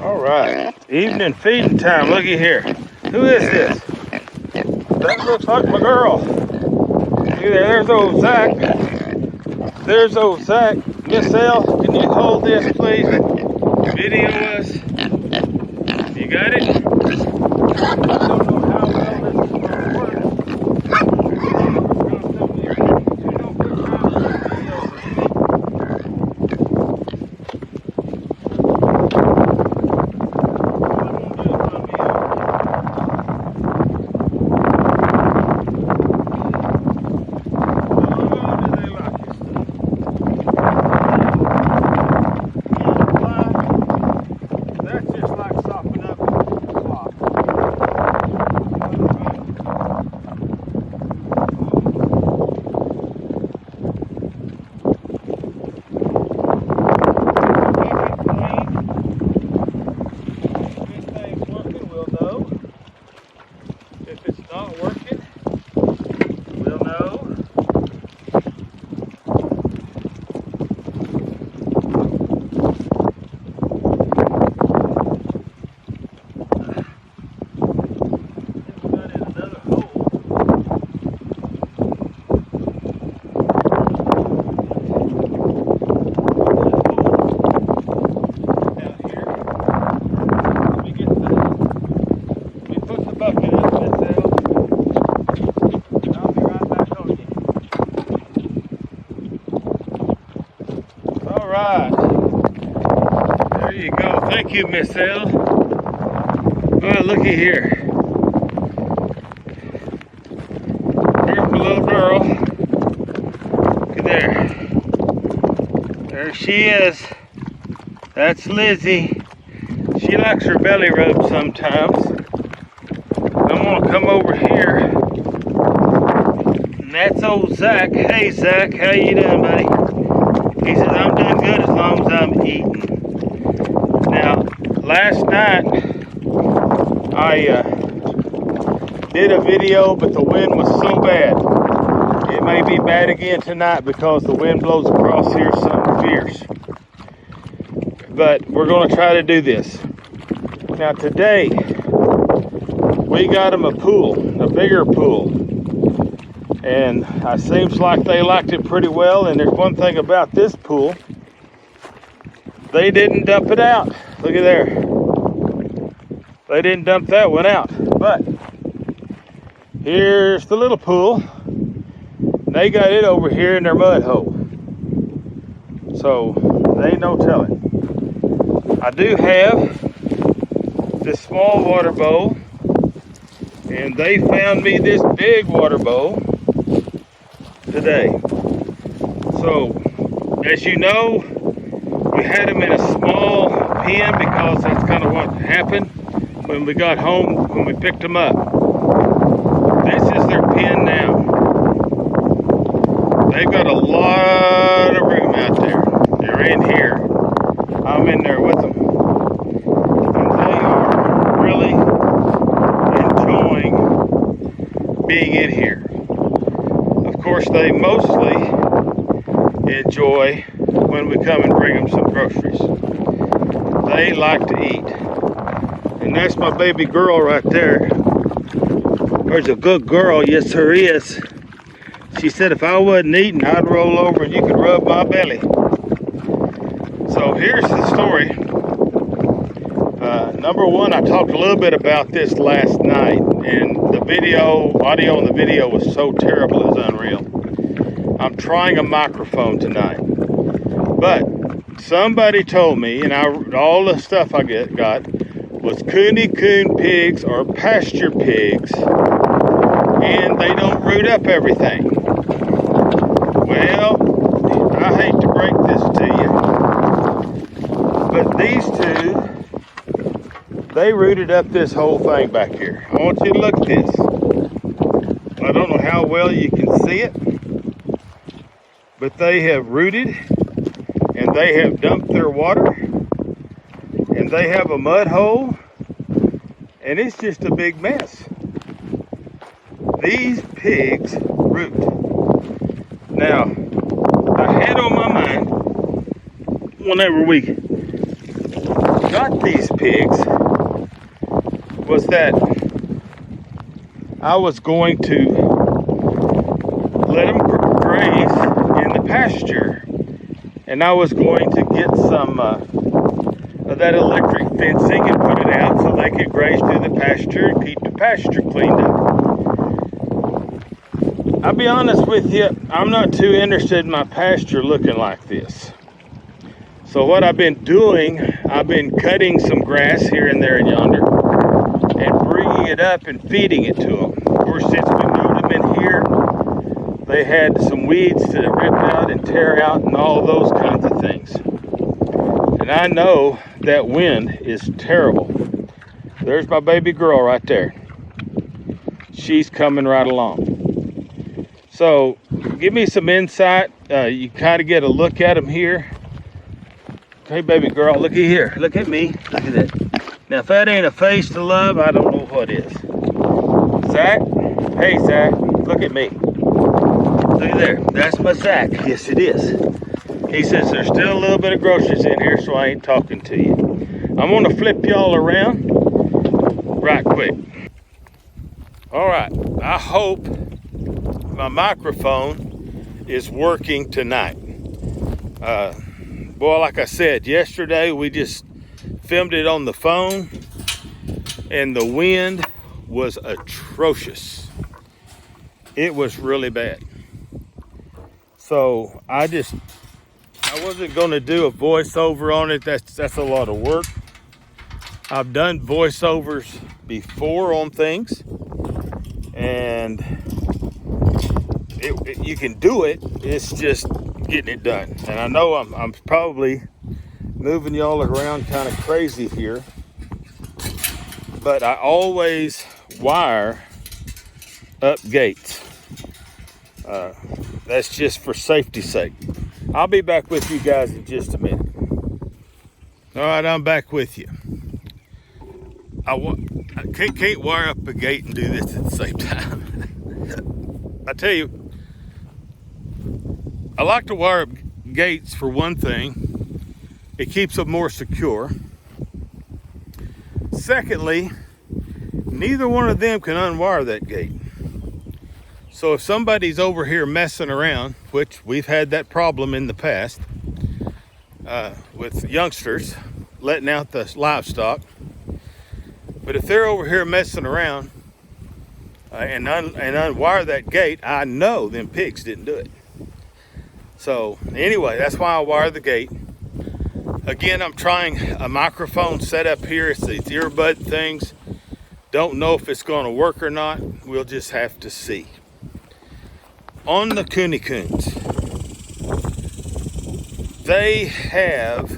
All right, evening feeding time. Looky here. Who is this? That looks like my girl. Look there, there's old Zack. There's old Zack. Miss L, can you hold this, please? Video us. You got it? I don't know how well this is going to work. There you go. Thank you, Miss L. Well, looky here. Here's my little girl. Look there. There she is. That's Lizzie. She likes her belly rubbed sometimes. I'm gonna come over here. And that's old Zack. Hey Zack, how you doing, buddy? He says, I'm doing good as long as I'm eating. Now, last night, I did a video, but the wind was so bad. It may be bad again tonight because the wind blows across here something fierce. But we're going to try to do this. Now, today, we got them a pool, a bigger pool. And it seems like they liked it pretty well. And there's one thing about this pool. They didn't dump it out. Look at there. They didn't dump that one out. But here's the little pool. They got it over here in their mud hole. So they ain't no telling. I do have this small water bowl. And they found me this big water bowl today. So, as you know, we had them in a small pen because that's kind of what happened when we got home, when we picked them up. This is their pen now. They've got a lot of room out there. They're in here. I'm in there with them. And they are really enjoying being in here. Of course, they mostly enjoy when we come and bring them some groceries. They like to eat. And that's my baby girl right there. There's a good girl, yes there is. She said if I wasn't eating, I'd roll over and you could rub my belly. So here's the story. Number one, I talked a little bit about this last night, and the audio on the video was so terrible it was unreal. I'm trying a microphone tonight. But somebody told me, and all the stuff I got was Kune Kune Pigs or pasture pigs, and they don't root up everything. Well, I hate to break this to you, but these two, they rooted up this whole thing back here. I want you to look at this. I don't know how well you can see it, but they have rooted, and they have dumped their water, and they have a mud hole, and it's just a big mess. These pigs root. Now, I had on my mind, whenever we got these pigs was that I was going to let them graze in the pasture, and I was going to get some of that electric fencing and put it out so they could graze through the pasture and keep the pasture cleaned up. I'll be honest with you, I'm not too interested in my pasture looking like this. So what I've been doing, I've been cutting some grass here and there and yonder and bringing it up and feeding it to them. Of course, since we moved them in here, they had some weeds to rip out and tear out and all those kinds of things. And I know that wind is terrible. There's my baby girl right there. She's coming right along. So give me some insight. You kind of get a look at them here. Hey, baby girl, look at here. Look at me. Look at that. Now, if that ain't a face to love, I don't know what is. Zack? Hey, Zack. Look at me. Look there. That's my Zack. Yes, it is. He says there's still a little bit of groceries in here, so I ain't talking to you. I'm going to flip y'all around right quick. All right. I hope my microphone is working tonight. Boy, like I said, yesterday we just filmed it on the phone, and the wind was atrocious. It was really bad. So I wasn't going to do a voiceover on it. That's a lot of work. I've done voiceovers before on things, and you can do it. It's just getting it done. And I know I'm probably moving y'all around kind of crazy here, but I always wire up gates. That's just for safety's sake. I'll be back with you guys in just a minute. All right, I'm back with you. I can't wire up a gate and do this at the same time. I tell you, I like to wire up gates for one thing. It keeps them more secure. Secondly, neither one of them can unwire that gate. So if somebody's over here messing around, which we've had that problem in the past with youngsters letting out the livestock, but if they're over here messing around and unwire that gate, I know them pigs didn't do it. So anyway, that's why I wire the gate. Again, I'm trying a microphone setup here. It's these earbud things. Don't know if it's going to work or not. We'll just have to see. On the Kune Kunes, they have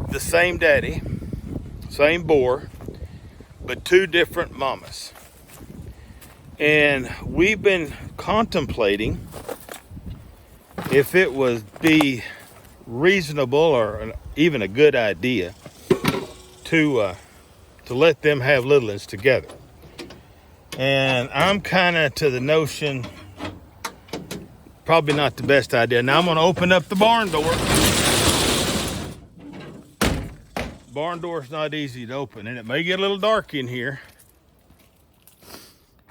the same daddy, same boar, but two different mamas. And we've been contemplating if it would be reasonable or even a good idea to let them have littlings together. And I'm kind of to the notion, probably not the best idea. Now I'm going to open up the barn door. Barn door's not easy to open, and it may get a little dark in here.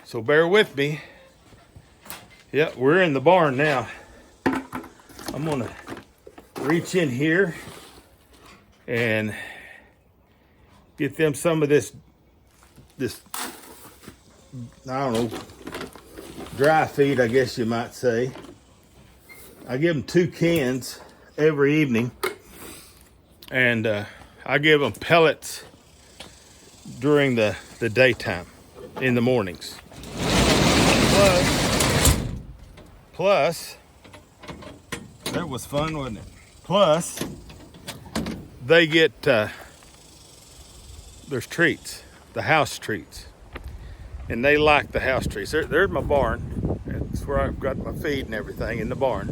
So bear with me. Yep, we're in the barn now. I'm going to reach in here and get them some of this, I don't know, dry feed, I guess you might say. I give them 2 cans every evening, and I give them pellets during the daytime, in the mornings. Plus, that was fun, wasn't it? Plus, they get, there's treats, the house treats. And they like the house treats. There's my barn. That's where I've got my feed and everything, in the barn.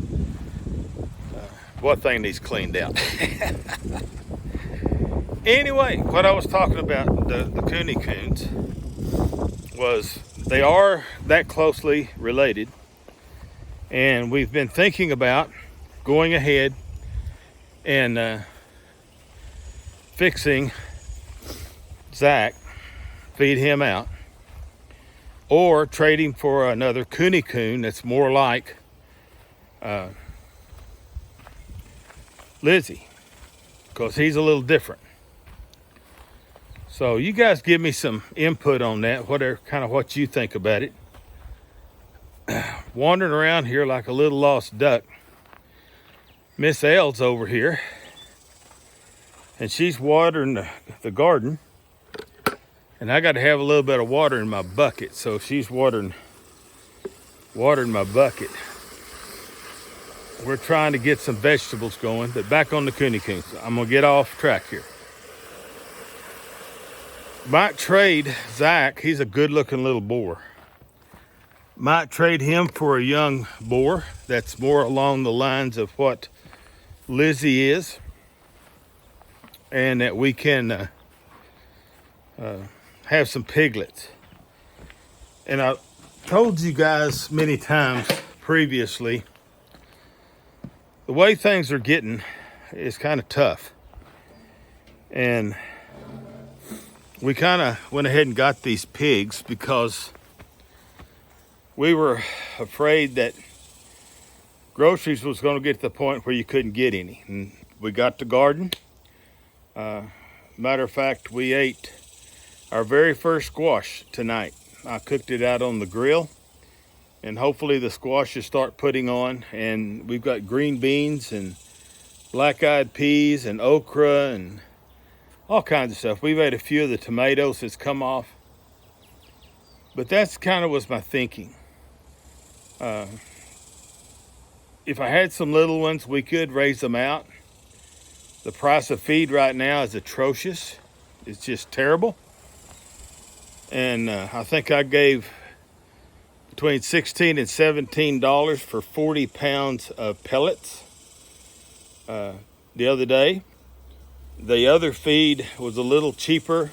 What thing needs cleaned out. Anyway, what I was talking about, the Kune Kunes, was they are that closely related. And we've been thinking about going ahead and fixing Zack, feed him out, or trade him for another Kune Kune that's more like Lizzie, because he's a little different. So you guys give me some input on that, what you think about it. Wandering around here like a little lost duck. Miss L's over here, and she's watering the garden, and I got to have a little bit of water in my bucket, so she's watering my bucket. We're trying to get some vegetables going, but back on the Kune Kunes. I'm gonna get off track here. Might trade Zack. He's a good-looking little boar. Might trade him for a young boar that's more along the lines of what Lizzie is, and that we can have some piglets. And I told you guys many times previously, the way things are getting is kind of tough. And we kind of went ahead and got these pigs because we were afraid that groceries was going to get to the point where you couldn't get any. And we got the garden. Matter of fact, we ate our very first squash tonight. I cooked it out on the grill, and hopefully the squashes start putting on. And we've got green beans and black-eyed peas and okra and all kinds of stuff. We've ate a few of the tomatoes that's come off. But that's kind of was my thinking. If I had some little ones, we could raise them out. The price of feed right now is atrocious. It's just terrible. And I think I gave between $16 and $17 for 40 pounds of pellets the other day. The other feed was a little cheaper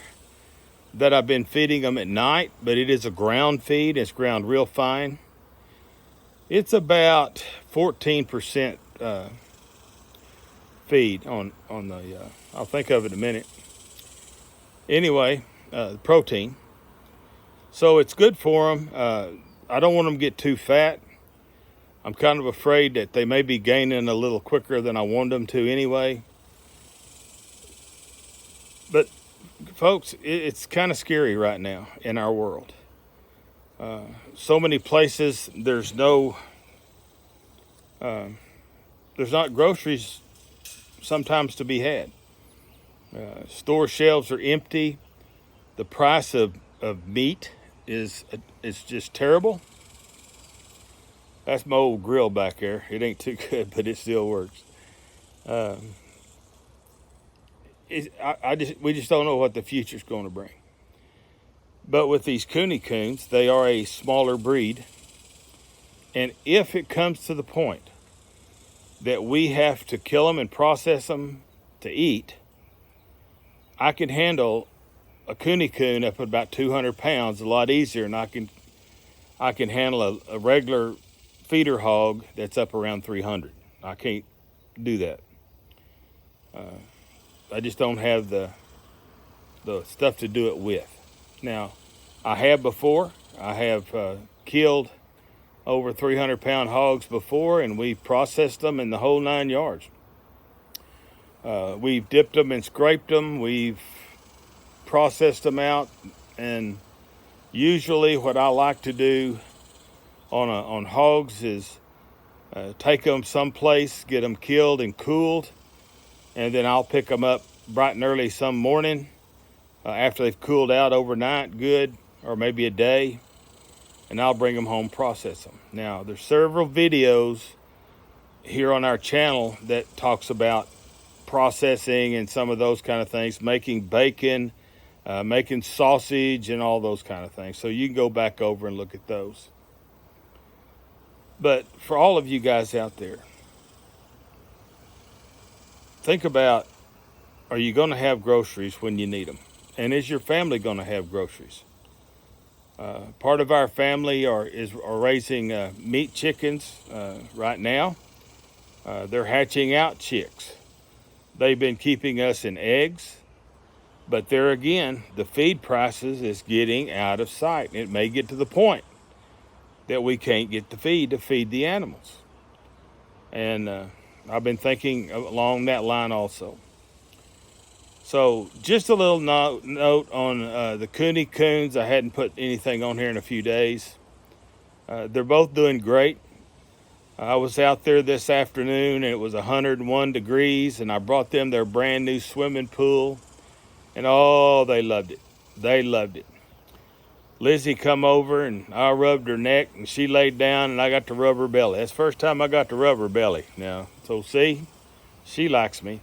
that I've been feeding them at night, but it is a ground feed. It's ground real fine. It's about 14% feed on the, I'll think of it in a minute. Anyway, protein. So it's good for them. I don't want them to get too fat. I'm kind of afraid that they may be gaining a little quicker than I want them to anyway. But folks, it's kind of scary right now in our world. So many places there's not groceries sometimes to be had. Store shelves are empty. The price of meat is just terrible. That's my old grill back there. It ain't too good, but it still works. We just don't know what the future's going to bring. But with these Kune Kunes, they are a smaller breed. And if it comes to the point that we have to kill them and process them to eat, I can handle a Kune Kune up at about 200 pounds a lot easier, and I can handle a regular feeder hog that's up around 300. I can't do that. I just don't have the stuff to do it with. Now, I have before. I have killed over 300-pound hogs before, and we've processed them in the whole 9 yards. We've dipped them and scraped them. We've processed them out, and usually what I like to do on hogs is take them someplace, get them killed and cooled, and then I'll pick them up bright and early some morning after they've cooled out overnight good, or maybe a day, and I'll bring them home, process them. Now, there's several videos here on our channel that talks about processing and some of those kind of things, making bacon, making sausage and all those kind of things. So you can go back over and look at those. But for all of you guys out there, think about, are you going to have groceries when you need them? And is your family going to have groceries? Part of our family are raising meat chickens right now. They're hatching out chicks. They've been keeping us in eggs. But there again, the feed prices is getting out of sight. It may get to the point that we can't get the feed to feed the animals. And I've been thinking along that line also. So just a little note on the Kune Kunes. I hadn't put anything on here in a few days. They're both doing great. I was out there this afternoon and it was 101 degrees, and I brought them their brand new swimming pool, and oh, they loved it. They loved it. Lizzie come over and I rubbed her neck and she laid down and I got to rub her belly. That's the first time I got to rub her belly now. So see, she likes me.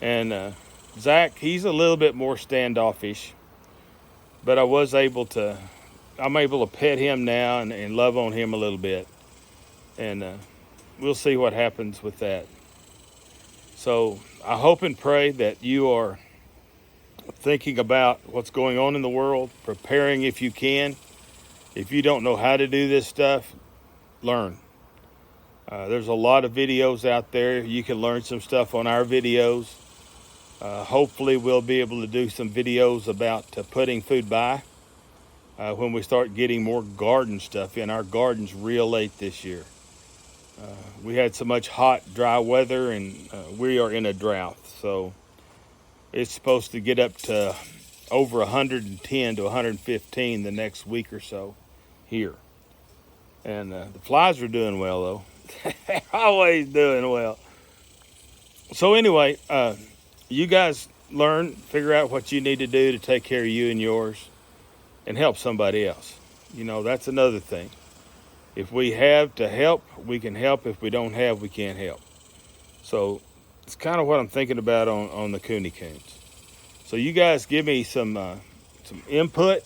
And Zack, he's a little bit more standoffish, but I'm able to pet him now and love on him a little bit. And we'll see what happens with that. So I hope and pray that you are thinking about what's going on in the world, preparing if you can. If you don't know how to do this stuff, learn. There's a lot of videos out there. You can learn some stuff on our videos. Hopefully we'll be able to do some videos about putting food by when we start getting more garden stuff in. Our garden's real late this year. We had so much hot, dry weather, and we are in a drought. So it's supposed to get up to over 110 to 115 the next week or so here. And the flies are doing well, though. They're always doing well. So anyway, you guys learn, figure out what you need to do to take care of you and yours and help somebody else. You know, that's another thing. If we have to help, we can help. If we don't have, we can't help. So it's kind of what I'm thinking about on the Kune Kunes. So you guys give me some input,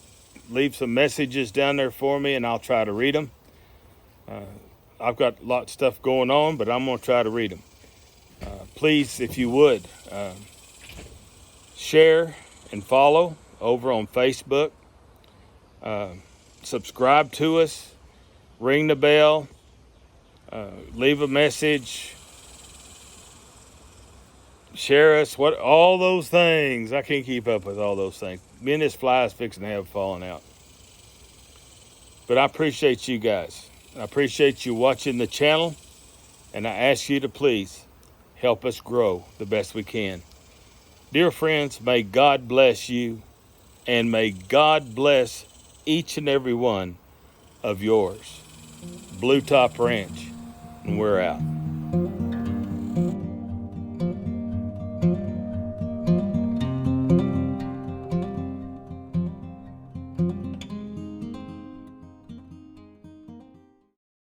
leave some messages down there for me, and I'll try to read them. I've got a lot of stuff going on, but I'm going to try to read them. Please, if you would, share and follow over on Facebook. Subscribe to us. Ring the bell. Leave a message. Share us, all those things. I can't keep up with all those things. Me and this fly is fixing to have fallen out. But I appreciate you guys. I appreciate you watching the channel. And I ask you to please help us grow the best we can. Dear friends, may God bless you. And may God bless each and every one of yours. Blue Top Ranch. And we're out.